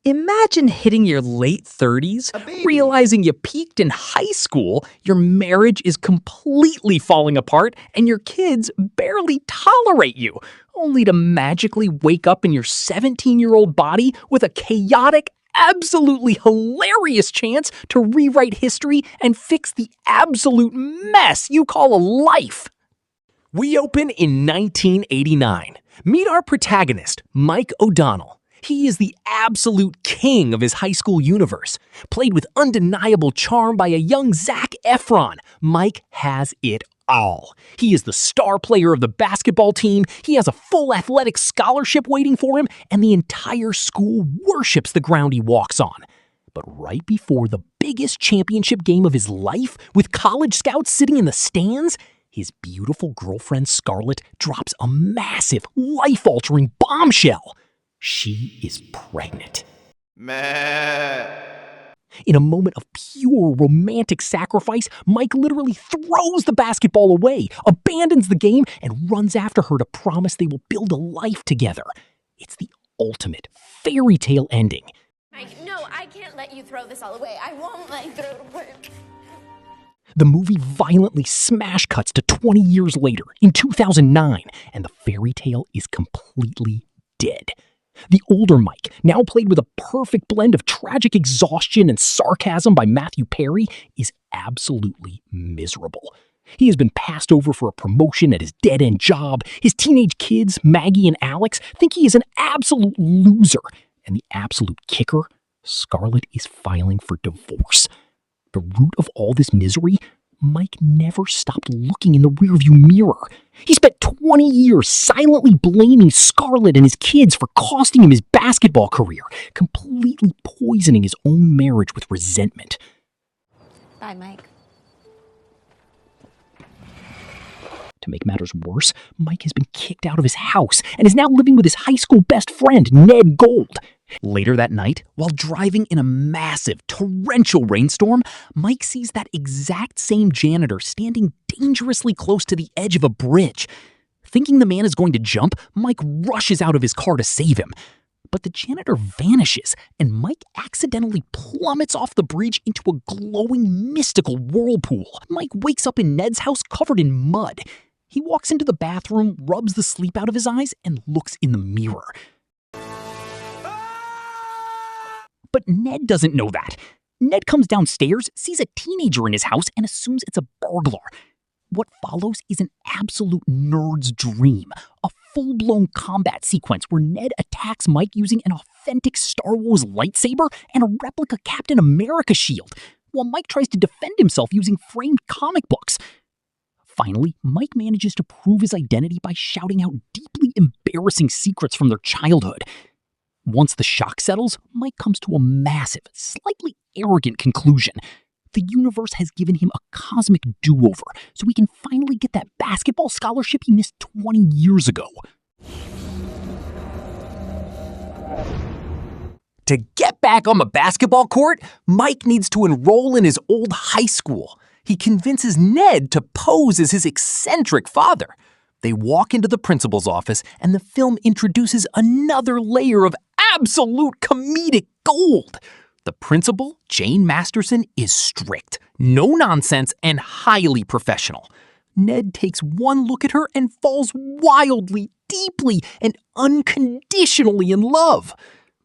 Imagine hitting your late 30s, A baby. realizing you peaked in high school, your marriage is completely falling apart, and your kids barely tolerate you, only to magically wake up in your 17-year-old body with a chaotic, absolutely hilarious chance to rewrite history and fix the absolute mess you call a life. We open in 1989. Meet our protagonist, Mike O'Donnell. He is the absolute king of his high school universe. Played with undeniable charm by a young Zac Efron, Mike has it all. He is the star player of the basketball team, he has a full athletic scholarship waiting for him, and the entire school worships the ground he walks on. But right before the biggest championship game of his life, with college scouts sitting in the stands, his beautiful girlfriend Scarlett drops a massive, life-altering bombshell. She is pregnant. Meh. In a moment of pure romantic sacrifice, Mike literally throws the basketball away, abandons the game, and runs after her to promise they will build a life together. It's the ultimate fairy tale ending. Mike, no, I can't let you throw this all away. I won't let you throw it away. The movie violently smash cuts to 20 years later, in 2009, and the fairy tale is completely dead. The older Mike, now played with a perfect blend of tragic exhaustion and sarcasm by Matthew Perry, is absolutely miserable. He has been passed over for a promotion at his dead-end job. His teenage kids, Maggie and Alex, think he is an absolute loser. And the absolute kicker, Scarlett is filing for divorce. The root of all this misery, Mike never stopped looking in the rearview mirror. He spent 20 years silently blaming Scarlett and his kids for costing him his basketball career, completely poisoning his own marriage with resentment. Bye, Mike. To make matters worse, Mike has been kicked out of his house and is now living with his high school best friend, Ned Gold. Later that night, while driving in a massive, torrential rainstorm, Mike sees that exact same janitor standing dangerously close to the edge of a bridge. Thinking the man is going to jump, Mike rushes out of his car to save him. But the janitor vanishes, and Mike accidentally plummets off the bridge into a glowing, mystical whirlpool. Mike wakes up in Ned's house covered in mud. He walks into the bathroom, rubs the sleep out of his eyes, and looks in the mirror. But Ned doesn't know that. Ned comes downstairs, sees a teenager in his house, and assumes it's a burglar. What follows is an absolute nerd's dream, a full-blown combat sequence where Ned attacks Mike using an authentic Star Wars lightsaber and a replica Captain America shield, while Mike tries to defend himself using framed comic books. Finally, Mike manages to prove his identity by shouting out deeply embarrassing secrets from their childhood. Once the shock settles, Mike comes to a massive, slightly arrogant conclusion. The universe has given him a cosmic do-over, so he can finally get that basketball scholarship he missed 20 years ago. To get back on the basketball court, Mike needs to enroll in his old high school. He convinces Ned to pose as his eccentric father. They walk into the principal's office, and the film introduces another layer of absolute comedic gold. The principal, Jane Masterson, is strict, no nonsense, and highly professional. Ned takes one look at her and falls wildly, deeply, and unconditionally in love.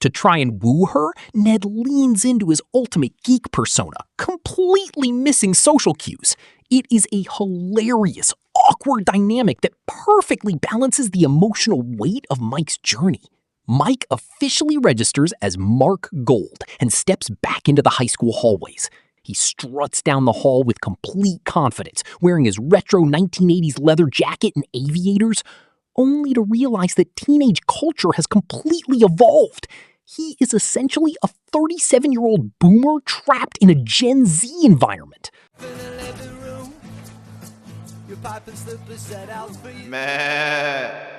To try and woo her, Ned leans into his ultimate geek persona, completely missing social cues. It is a hilarious, awkward dynamic that perfectly balances the emotional weight of Mike's journey. Mike officially registers as Mark Gold and steps back into the high school hallways. He struts down the hall with complete confidence, wearing his retro 1980s leather jacket and aviators, only to realize that teenage culture has completely evolved. He is essentially a 37-year-old boomer trapped in a Gen Z environment. Meh.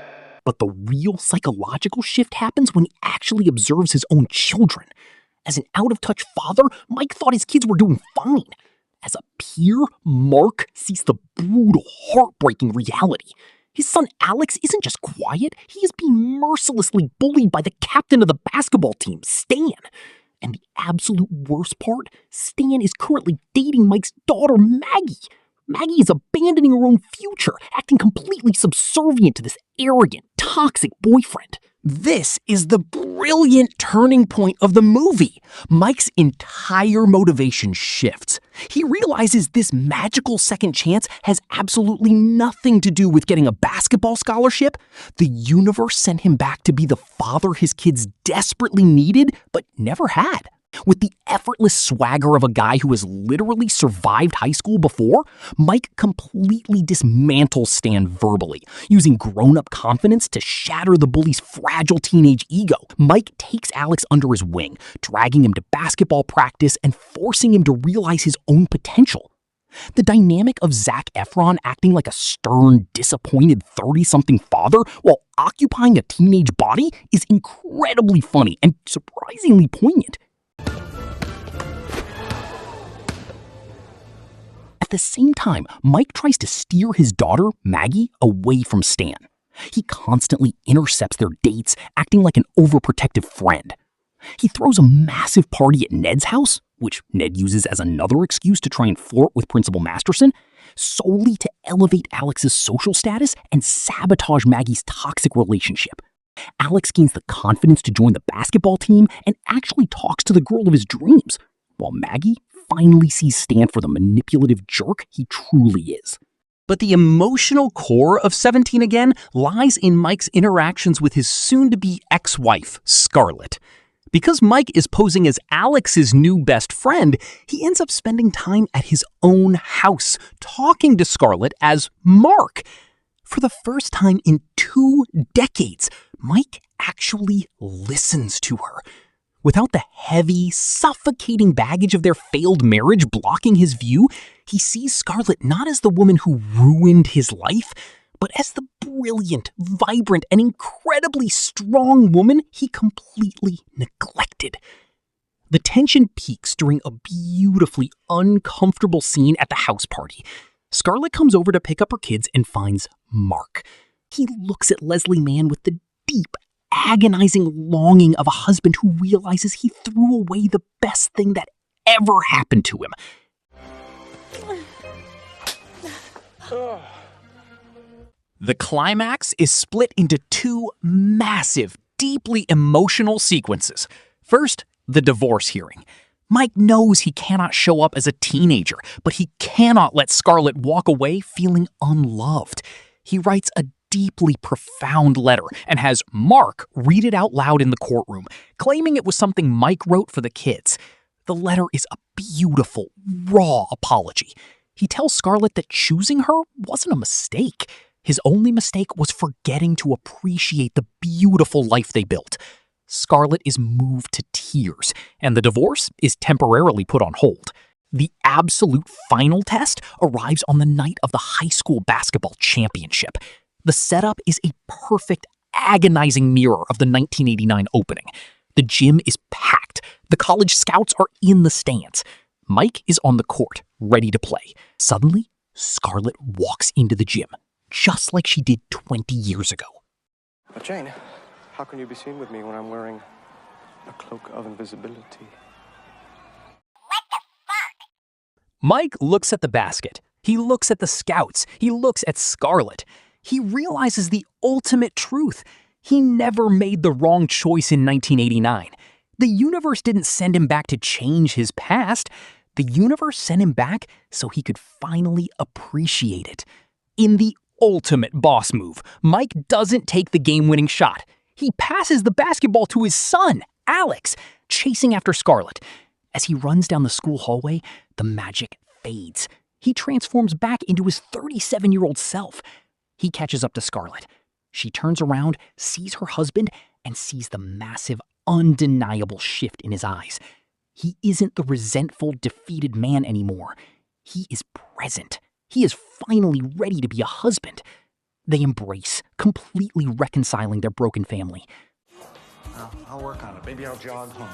But the real psychological shift happens when he actually observes his own children. As an out-of-touch father, Mike thought his kids were doing fine. As a peer, Mark sees the brutal, heartbreaking reality. His son Alex isn't just quiet, he is being mercilessly bullied by the captain of the basketball team, Stan. And the absolute worst part, Stan is currently dating Mike's daughter, Maggie. Maggie is abandoning her own future, acting completely subservient to this arrogant, toxic boyfriend. This is the brilliant turning point of the movie. Mike's entire motivation shifts. He realizes this magical second chance has absolutely nothing to do with getting a basketball scholarship. The universe sent him back to be the father his kids desperately needed, but never had. With the effortless swagger of a guy who has literally survived high school before, Mike completely dismantles Stan verbally, using grown-up confidence to shatter the bully's fragile teenage ego. Mike takes Alex under his wing, dragging him to basketball practice and forcing him to realize his own potential. The dynamic of Zac Efron acting like a stern, disappointed 30-something father while occupying a teenage body is incredibly funny and surprisingly poignant. At the same time, Mike tries to steer his daughter, Maggie, away from Stan. He constantly intercepts their dates, acting like an overprotective friend. He throws a massive party at Ned's house, which Ned uses as another excuse to try and flirt with Principal Masterson, solely to elevate Alex's social status and sabotage Maggie's toxic relationship. Alex gains the confidence to join the basketball team and actually talks to the girl of his dreams, while Maggie finally sees Stan for the manipulative jerk he truly is. But the emotional core of 17 Again lies in Mike's interactions with his soon-to-be ex-wife, Scarlett. Because Mike is posing as Alex's new best friend, he ends up spending time at his own house, talking to Scarlett as Mark. For the first time in 2 decades, Mike actually listens to her. Without the heavy, suffocating baggage of their failed marriage blocking his view, he sees Scarlett not as the woman who ruined his life, but as the brilliant, vibrant, and incredibly strong woman he completely neglected. The tension peaks during a beautifully uncomfortable scene at the house party. Scarlett comes over to pick up her kids and finds Mark. He looks at Leslie Mann with the deep, agonizing longing of a husband who realizes he threw away the best thing that ever happened to him. The climax is split into 2 massive, deeply emotional sequences. First, the divorce hearing. Mike knows he cannot show up as a teenager, but he cannot let Scarlett walk away feeling unloved. He writes a deeply profound letter and has Mark read it out loud in the courtroom, claiming it was something Mike wrote for the kids. The letter is a beautiful, raw apology. He tells Scarlett that choosing her wasn't a mistake. His only mistake was forgetting to appreciate the beautiful life they built. Scarlett is moved to tears, and the divorce is temporarily put on hold. The absolute final test arrives on the night of the high school basketball championship. The setup is a perfect, agonizing mirror of the 1989 opening. The gym is packed. The college scouts are in the stands. Mike is on the court, ready to play. Suddenly, Scarlett walks into the gym, just like she did 20 years ago. But Jane, how can you be seen with me when I'm wearing a cloak of invisibility? Mike looks at the basket. He looks at the scouts. He looks at Scarlett. He realizes the ultimate truth. He never made the wrong choice in 1989. The universe didn't send him back to change his past. The universe sent him back so he could finally appreciate it. In the ultimate boss move, Mike doesn't take the game-winning shot. He passes the basketball to his son, Alex, chasing after Scarlett. As he runs down the school hallway, the magic fades. He transforms back into his 37-year-old self. He catches up to Scarlett. She turns around, sees her husband, and sees the massive, undeniable shift in his eyes. He isn't the resentful, defeated man anymore. He is present. He is finally ready to be a husband. They embrace, completely reconciling their broken family. I'll work on it. Maybe I'll jog home.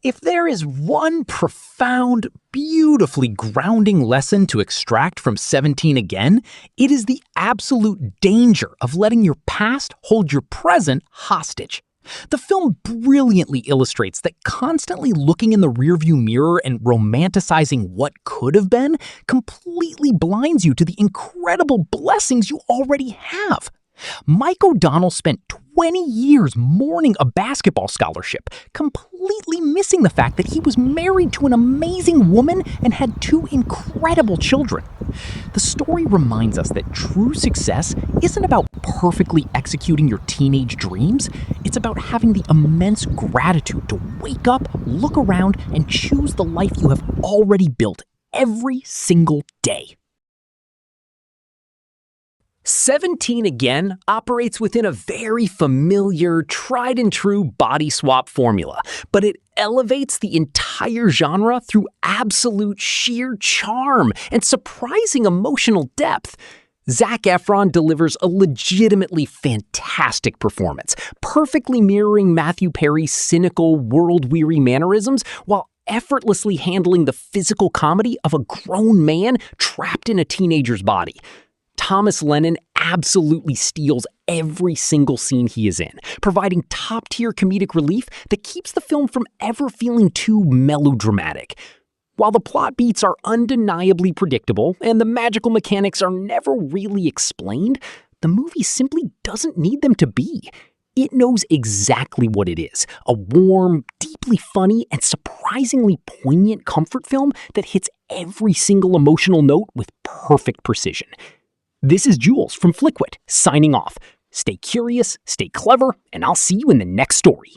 If there is one profound, beautifully grounding lesson to extract from 17 Again, it is the absolute danger of letting your past hold your present hostage. The film brilliantly illustrates that constantly looking in the rearview mirror and romanticizing what could have been completely blinds you to the incredible blessings you already have. Mike O'Donnell spent 20 years mourning a basketball scholarship, completely missing the fact that he was married to an amazing woman and had 2 incredible children. The story reminds us that true success isn't about perfectly executing your teenage dreams. It's about having the immense gratitude to wake up, look around, and choose the life you have already built every single day. 17 Again operates within a very familiar, tried-and-true body swap formula, but it elevates the entire genre through absolute sheer charm and surprising emotional depth. Zac Efron delivers a legitimately fantastic performance, perfectly mirroring Matthew Perry's cynical, world-weary mannerisms while effortlessly handling the physical comedy of a grown man trapped in a teenager's body. Thomas Lennon absolutely steals every single scene he is in, providing top-tier comedic relief that keeps the film from ever feeling too melodramatic. While the plot beats are undeniably predictable and the magical mechanics are never really explained, the movie simply doesn't need them to be. It knows exactly what it is, a warm, deeply funny, and surprisingly poignant comfort film that hits every single emotional note with perfect precision. This is Jules from Flickwit, signing off. Stay curious, stay clever, and I'll see you in the next story.